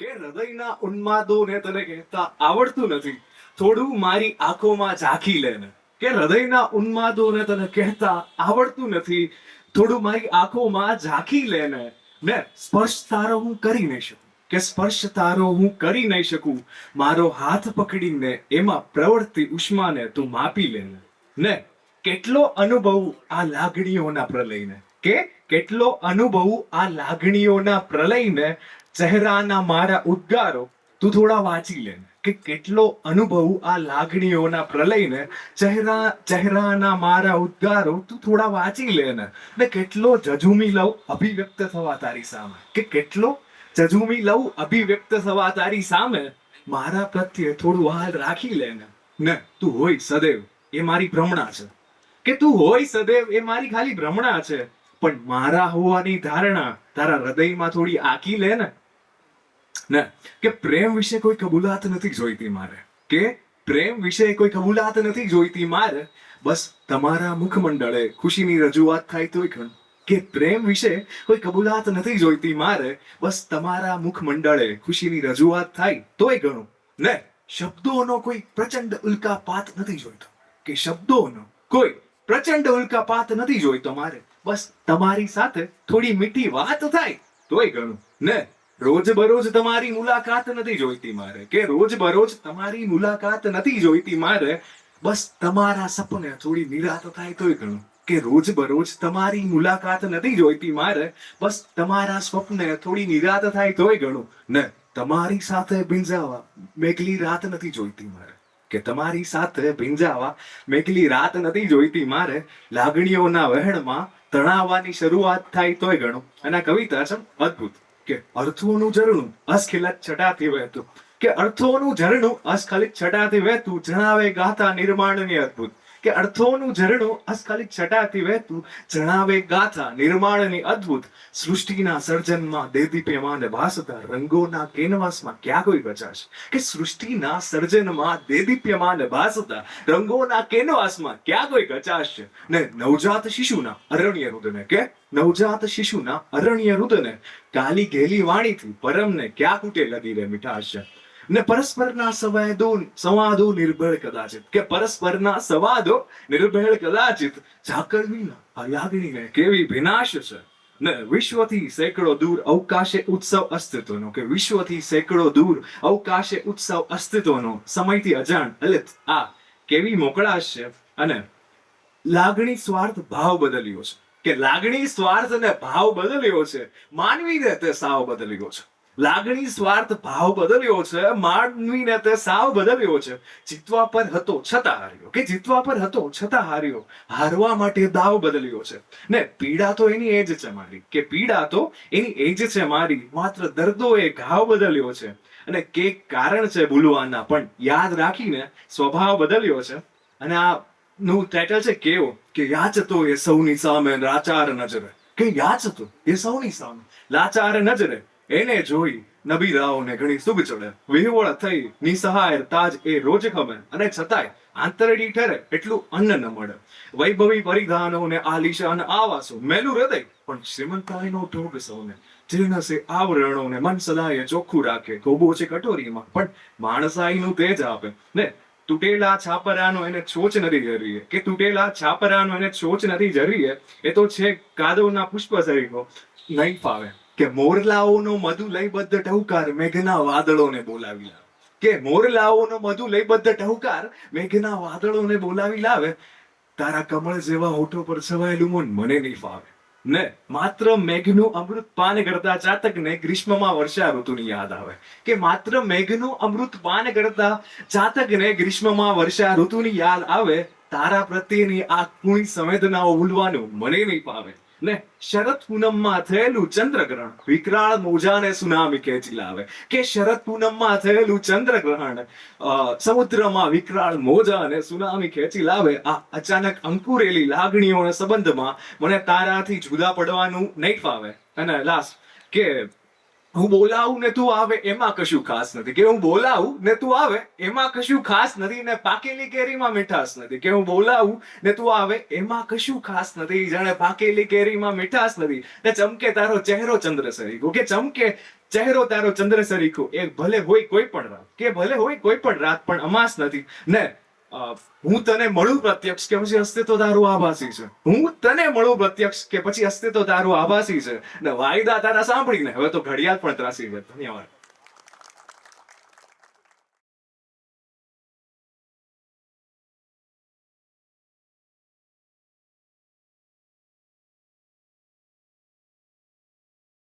કે હૃદયના ઉન્માદોને તને કહેતા આવડતું નથી, થોડું મારી આંખોમાં ઝાંખી લે ને. કે હૃદયના ઉન્માદોને તને કહેતા આવડતું નથી, થોડું મારી આંખોમાં ઝાંખી લે ને. ને સ્પર્શ તારો હું કરી નહીં શકું, કે સ્પર્શ તારો હું કરી નહીં શકું, મારો હાથ પકડીને એમાં પ્રવર્તી ઉષ્માને તું માપી લે ને. ને કેટલો અનુભવ આ લાગણીઓના પ્રલયને, કે કેટલો અનુભવ આ લાગણીઓના પ્રલયને, ચહેરાના મારા ઉદ્ગારો તું થોડા વાંચી લે ને. કે કેટલો અનુભવ આ લાગણીઓના પ્રલયને, ચહેરાના મારા ઉદ્ગારો તું થોડા વાંચી લે ને. ને કેટલો જજુમી લઉં અભિવ્યક્ત થવા તારી સામે, કે કેટલો જજુમી લઉં અભિવ્યક્ત થવા તારી સામે, મારા પ્રત્યે થોડું હાલ રાખી લે ને. ને તું હોય સદૈવ એ મારી ભ્રમણા છે, કે તું હોય સદૈવ એ મારી ખાલી ભ્રમણા છે, પણ મારા હોવાની ધારણા તારા હૃદયમાં થોડી આકી લે ને. ને કે પ્રેમ વિશે કોઈ કબૂલાત નથી જોઈતી મારે, કે પ્રેમ વિશે કોઈ કબૂલાત નથી જોઈતી મારે, બસ તમારા મુખમંડળે ખુશીની રજૂઆત થાય તોય ઘણું. કે પ્રેમ વિશે કોઈ કબૂલાત નથી જોઈતી મારે, બસ તમારા મુખમંડળે ખુશીની રજૂઆત થાય તોય ઘણું. ને શબ્દોનો કોઈ પ્રચંડ ઉલ્કાપાત નથી જોઈતો, કે શબ્દોનો કોઈ પ્રચંડ ઉલ્કાપાત નથી જોઈતો મારે, બસ તમારી સાથે થોડી મીઠી વાત થાય તોય ઘણું. ને રોજ બરોજ તમારી મુલાકાત નથી જોઈતી મારે, કે રોજ બરોજ તમારી મુલાકાત નથી જોઈતી મારે, બસ તમારા સપને થોડી નિરાત થાય તોય ઘણું. કે રોજ બરોજ તમારી મુલાકાત નથી જોઈતી મારે, બસ તમારા સ્વપ્ને થોડી નિરાત થાય તોય ઘણું. ને તમારી સાથે ભીંજાવા મેઘલી રાત નથી જોઈતી મારે, કે તમારી સાથે ભીંજાવા મેઘલી રાત નથી જોઈતી મારે, લાગણીઓના વહેણમાં તણાવવાની શરૂઆત થાય તોય ઘણું. અને આ કવિતા છે અદ્ભુત, કે અર્થોનું ઝરણું અસ્ખલિત છટાથી વહેતું, કે અર્થોનું ઝરણું અસ્ખલિત છટાથી વહેતું, જણાવે ગાથા નિર્માણની અદ્ભુત. કે અર્થોનું ઝરણું અસ્ખલિત છટાથી વહેતું, જણાવે ગાથા નિર્માણની અદ્ભુત. સૃષ્ટિના સર્જનમાં દેદીપ્યમાન ભાસતા રંગોના કેનવાસમાં ક્યાં કોઈ કચાશ, કે સૃષ્ટિના સર્જનમાં દેદીપ્યમાન ભાસતા રંગોના કેનવાસમાં ક્યાં કોઈ કચાશ છે. ને નવજાત શિશુના અરણ્ય રુદને, કે નવજાત શિશુના અરણ્ય રુદને, કાલી ઘેલી વાણીથી પરમને ક્યાં કૂટે લગી રે મીઠાશ છે. ને પરસ્પરના સંવાદો નિર્ભળ કદાચિત, કે પરસ્પરના સંવાદો નિર્ભળ કદાચિત, ઝાકળવીના આ લાગણીને કેવી વિનાશ છે. ને વિશ્વથી સેંકડો દૂર અવકાશે ઉત્સવ અસ્તિત્વનો, કે વિશ્વથી સેંકડો દૂર અવકાશે ઉત્સવ અસ્તિત્વનો, સમયથી અજાણ અલિત આ કેવી મોકળાશ છે. અને લાગણી સ્વાર્થ ભાવ બદલ્યો છે, કે લાગણી સ્વાર્થ અને ભાવ બદલ્યો છે, માનવીને તે સાવ બદલ્યો છે. લાગણી સ્વાર્થ ભાવ બદલ્યો છે, માનવીને તે સાવ બદલ્યો છે. જીતવા પર હતો છતાં હાર્યો, કે જીતવા પર હતો છતાં હાર્યો, હારવા માટે દાવ બદલ્યો છે. ને પીડા તો એની એજ છે મારી, કે પીડા તો એની એજ છે મારી, માત્ર દર્દો એ ઘાવ બદલ્યો છે. અને કે કારણ છે ભૂલવાના પણ યાદ રાખીને સ્વભાવ બદલ્યો છે. અને આ નું ટાઇટલ છે કેવો, કે યાચતો એ સૌની સામે લાચાર નજરે, કે યાચતો એ સૌની સામે લાચાર નજરે, એને જોઈ નબીરાઓને ઘણી સુગ ચડે, વિહવળ થઈ નિસહાય તાજ એ રોજ ખમે, અને છતાંય આંતરડી ઠરે એટલું અન્ન ન મળે. વૈભવી પરિધાનો ને આલિશાન આવાસો, મેલું હૃદય પણ શ્રીમંતાઈનો ઢોગ સૌને, જીર્ણ છે આવરણોને મન સદાય ચોખ્ખું રાખે, ગોબો છે કટોરીમાં પણ માણસાઈનું તેજ આપે. ને તૂટેલા છાપરાનો એને છોચ નથી જરીએ, કે તૂટેલા છાપરાનો એને છોચ નથી જરીએ, એ તો છે કાદવના પુષ્પ સરીખો નહીં ફાવે. કે મોરલાઓનો મધુ લયબદ્ધ ટહુકાર મેઘના વાદળોને બોલાવી લાવે, કે મોરલાઓનો મધુ લયબદ્ધ ટહુકાર મેઘના વાદળોને બોલાવી લાવે, તારા કમળ જેવા હોઠો પર છવાયેલું મન મને નહીં ફાવે. ને માત્ર મેઘનું અમૃત પાન કરતા ચાતકને ગ્રીષ્મમાં વર્ષા ઋતુની યાદ આવે, કે માત્ર મેઘનું અમૃત પાન કરતા ચાતકને ગ્રીષ્મમાં વર્ષા ઋતુની યાદ આવે, તારા પ્રત્યેની આ કુણી સંવેદનાઓ ભૂલવાનું મને નહીં ફાવે. ને શરદ પૂનમમાં થયેલું ચંદ્રગ્રહણ વિકરાળ મોજાને સુનામી ખેંચી લાવે, કે શરદ પૂનમમાં થયેલું ચંદ્રગ્રહણ સમુદ્રમાં વિકરાળ મોજા અને સુનામી ખેંચી લાવે. આ અચાનક અંકુરેલી લાગણીઓના સંબંધમાં મને તારાથી જુદા પડવાનું નહીં ફાવે. અને લાસ્ટ કે હું બોલાવું ને તું આવે એમાં કશું ખાસ નથી, કે હું બોલાવું ને તું આવે એમાં કશું ખાસ નથી, ને પાકેલી કેરીમાં મીઠાશ નથી, કે હું બોલાવું ને તું આવે એમાં કશું ખાસ નથી, જાણે પાકેલી કેરીમાં મીઠાશ નથી. ને ચમકે તારો ચહેરો ચંદ્ર સરીખો, કે ચમકે ચહેરો તારો ચંદ્ર સરીખો, એ ભલે હોય કોઈ પણ રાત, કે ભલે હોય કોઈ પણ રાત, પણ અમાસ નથી ને હું તને મળું પ્રત્યક્ષ કે પછી અસ્તિત્વ તારું આભાસી છે. હું તને મળું પ્રત્યક્ષ કે પછી અસ્તિત્વ તારું આભાસી છે. ને વાયદા તારા સાંભળીને હવે તો ઘડિયાળ પણ ત્રાસી છે. ધન્યવાદ.